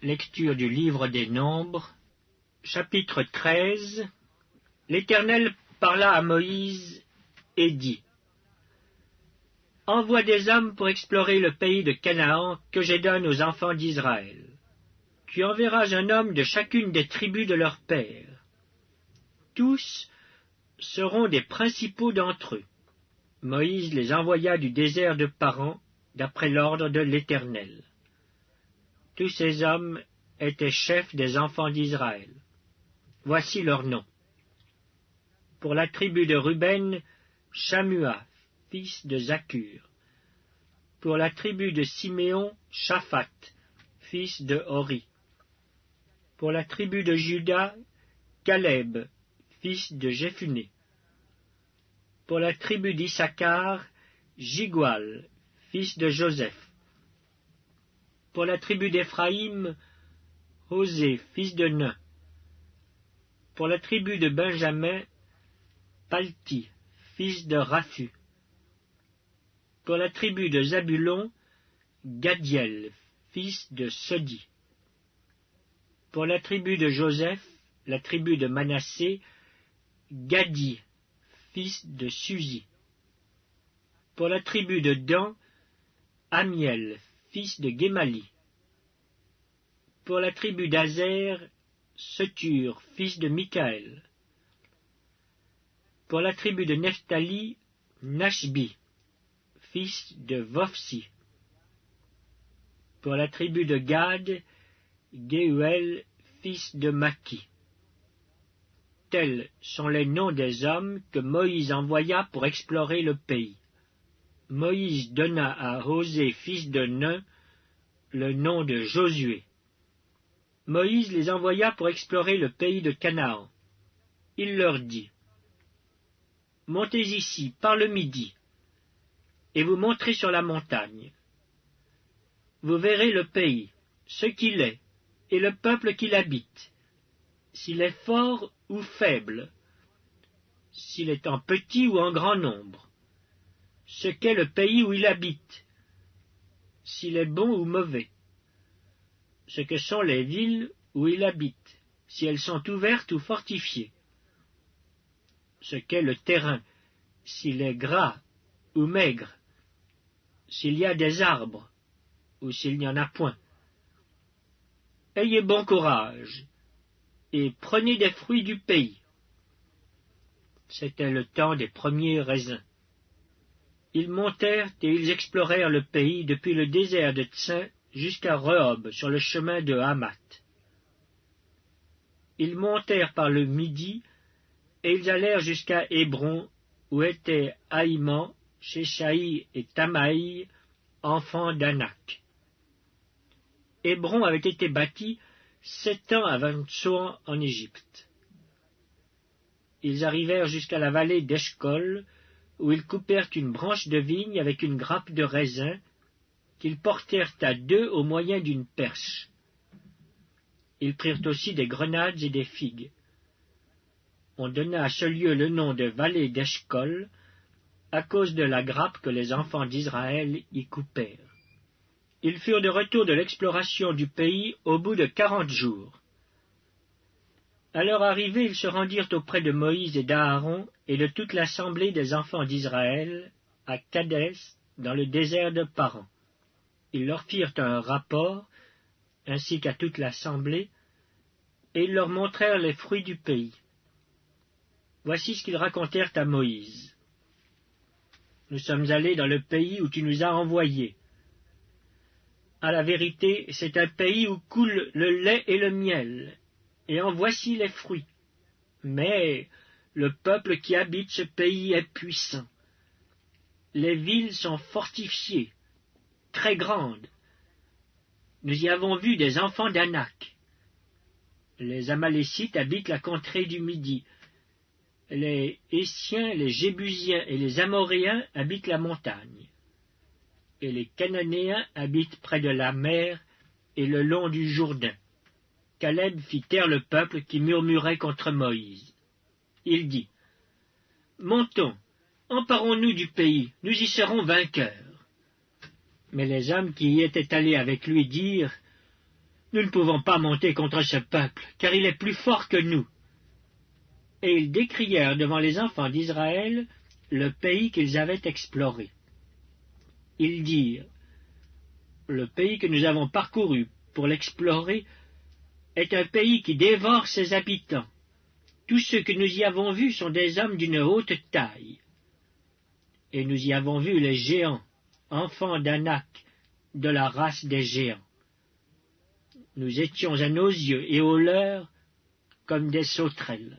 Lecture du livre des Nombres, chapitre 13. L'Éternel parla à Moïse et dit: Envoie des hommes pour explorer le pays de Canaan que je donne aux enfants d'Israël. Tu enverras un homme de chacune des tribus de leur père. Tous seront des principaux d'entre eux. Moïse les envoya du désert de Paran, d'après l'ordre de l'Éternel. Tous ces hommes étaient chefs des enfants d'Israël. Voici leurs noms. Pour la tribu de Ruben, Shammua, fils de Zakur. Pour la tribu de Siméon, Shaphat, fils de Hori. Pour la tribu de Juda, Caleb, fils de Jephuné. Pour la tribu d'Issachar, Jigual, fils de Joseph. Pour la tribu d'Éphraïm, Osée, fils de Nun. Pour la tribu de Benjamin, Palti, fils de Raphu. Pour la tribu de Zabulon, Gadiel, fils de Sodi. Pour la tribu de Joseph, la tribu de Manassé, Gadi, fils de Suzi. Pour la tribu de Dan, Amiel, fils de Guémali. Pour la tribu d'Azer, Setur, fils de Michaël. Pour la tribu de Nephtali, Nashbi, fils de Vophsi. Pour la tribu de Gad, Gehuel, fils de Maki. Tels sont les noms des hommes que Moïse envoya pour explorer le pays. Moïse donna à Osée, fils de Nun, le nom de Josué. Moïse les envoya pour explorer le pays de Canaan. Il leur dit: Montez ici, par le midi, et vous monterez sur la montagne. Vous verrez le pays, ce qu'il est, et le peuple qui l'habite, s'il est fort ou faible, s'il est en petit ou en grand nombre, ce qu'est le pays où il habite, s'il est bon ou mauvais, ce que sont les villes où il habite, si elles sont ouvertes ou fortifiées, ce qu'est le terrain, s'il est gras ou maigre, s'il y a des arbres ou s'il n'y en a point. Ayez bon courage et prenez des fruits du pays. C'était le temps des premiers raisins. Ils montèrent et ils explorèrent le pays depuis le désert de Tsin jusqu'à Rehob, sur le chemin de Hamath. Ils montèrent par le midi, et ils allèrent jusqu'à Hébron, où étaient Ahiman, Shéshaï et Tamaï, enfants d'Anak. Hébron avait été bâti 7 ans avant Tsoan en Égypte. Ils arrivèrent jusqu'à la vallée d'Eshcol, où ils coupèrent une branche de vigne avec une grappe de raisin, qu'ils portèrent à 2 au moyen d'une perche. Ils prirent aussi des grenades et des figues. On donna à ce lieu le nom de vallée d'Eshcol, à cause de la grappe que les enfants d'Israël y coupèrent. Ils furent de retour de l'exploration du pays au bout de 40 jours. À leur arrivée, ils se rendirent auprès de Moïse et d'Aaron et de toute l'assemblée des enfants d'Israël, à Kadès, dans le désert de Paran. Ils leur firent un rapport, ainsi qu'à toute l'assemblée, et ils leur montrèrent les fruits du pays. Voici ce qu'ils racontèrent à Moïse. Nous sommes allés dans le pays où tu nous as envoyés. À la vérité, c'est un pays où coule le lait et le miel, et en voici les fruits. Mais le peuple qui habite ce pays est puissant. Les villes sont fortifiées, très grandes. Nous y avons vu des enfants d'Anak. Les Amalécites habitent la contrée du Midi. Les Hétiens, les Jébusiens et les Amoréens habitent la montagne. Et les Cananéens habitent près de la mer et le long du Jourdain. Caleb fit taire le peuple qui murmurait contre Moïse. Il dit: Montons, emparons-nous du pays, nous y serons vainqueurs. Mais les hommes qui y étaient allés avec lui dirent: Nous ne pouvons pas monter contre ce peuple, car il est plus fort que nous. » Et ils décrièrent devant les enfants d'Israël le pays qu'ils avaient exploré. Ils dirent, « Le pays que nous avons parcouru pour l'explorer est un pays qui dévore ses habitants. Tous ceux que nous y avons vus sont des hommes d'une haute taille. Et nous y avons vu les géants, enfants d'Anak, de la race des géants. Nous étions à nos yeux et aux leurs comme des sauterelles. »